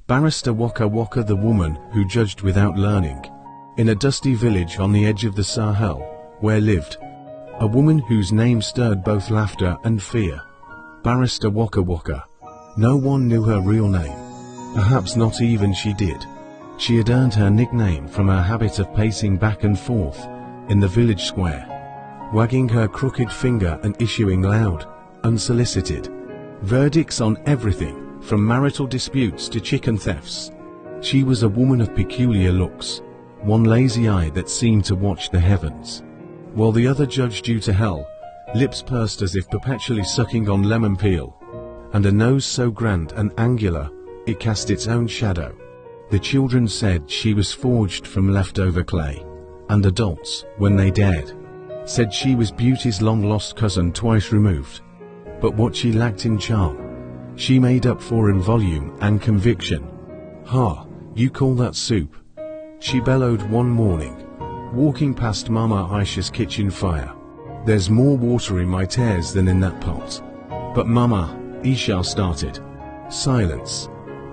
Barrister Waka Waka, the woman who judged without learning. In a dusty village on the edge of the Sahel, where lived a woman whose name stirred both laughter and fear. Barrister Waka Waka. No one knew her real name. Perhaps not even she did. She had earned her nickname from her habit of pacing back and forth in the village square, wagging her crooked finger and issuing loud, unsolicited verdicts on everything from marital disputes to chicken thefts. She was a woman of peculiar looks, one lazy eye that seemed to watch the heavens, while the other judged you to hell, lips pursed as if perpetually sucking on lemon peel, and a nose so grand and angular it cast its own shadow. The children said she was forged from leftover clay, and adults, when they dared, said she was beauty's long-lost cousin twice removed. But what she lacked in charm, she made up for in volume and conviction. "Ha, you call that soup?" she bellowed one morning, walking past Mama Aisha's kitchen fire. "There's more water in my tears than in that pot." But Mama Aisha started. "Silence.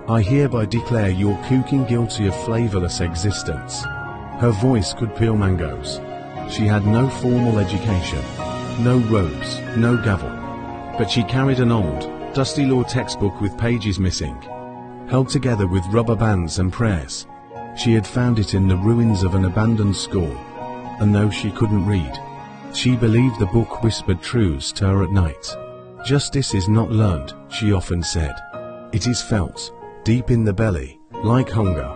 I hereby declare you're cooking guilty of flavorless existence." Her voice could peel mangoes. She had no formal education, no robes, no gavel. But she carried an old, dusty law textbook with pages missing, held together with rubber bands and prayers. She had found it in the ruins of an abandoned school, and though she couldn't read, she believed the book whispered truths to her at night. "Justice is not learned," she often said. "It is felt, deep in the belly, like hunger."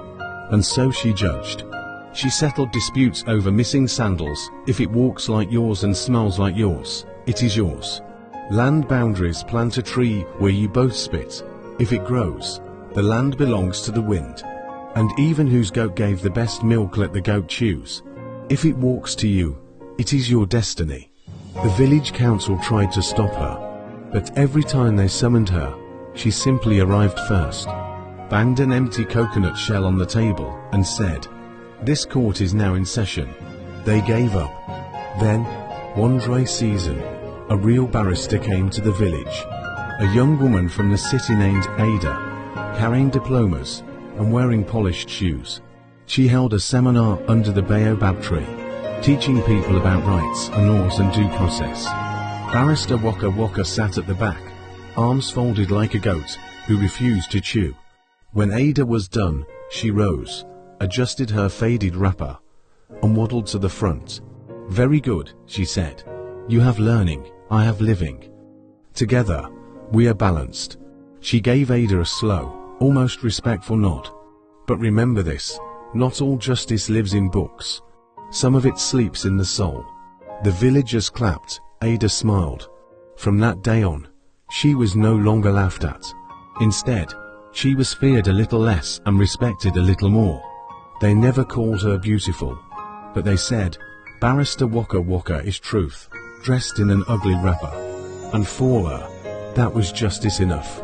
And so she judged. She settled disputes over missing sandals. If it walks like yours and smells like yours, it is yours. Land boundaries. Plant a tree where you both spit. If it grows, the land belongs to the wind. And even whose goat gave the best milk, let the goat choose. If it walks to you, it is your destiny. The village council tried to stop her, but every time they summoned her, she simply arrived first, banged an empty coconut shell on the table, and said, "This court is now in session." They gave up. Then, one dry season, a real barrister came to the village. A young woman from the city named Ada, carrying diplomas and wearing polished shoes. She held a seminar under the baobab tree, teaching people about rights and laws and due process. Barrister Waka Waka sat at the back, arms folded like a goat who refused to chew. When Ada was done, she rose, adjusted her faded wrapper, and waddled to the front. "Very good," she said. "You have learning, I have living. Together, we are balanced." She gave Ada a slow, almost respectful nod. "But remember this, not all justice lives in books. Some of it sleeps in the soul." The villagers clapped. Ada smiled. From that day on, she was no longer laughed at. Instead, she was feared a little less and respected a little more. They never called her beautiful, but they said, "Barrister Waka Waka is truth, dressed in an ugly wrapper." And for her, that was justice enough.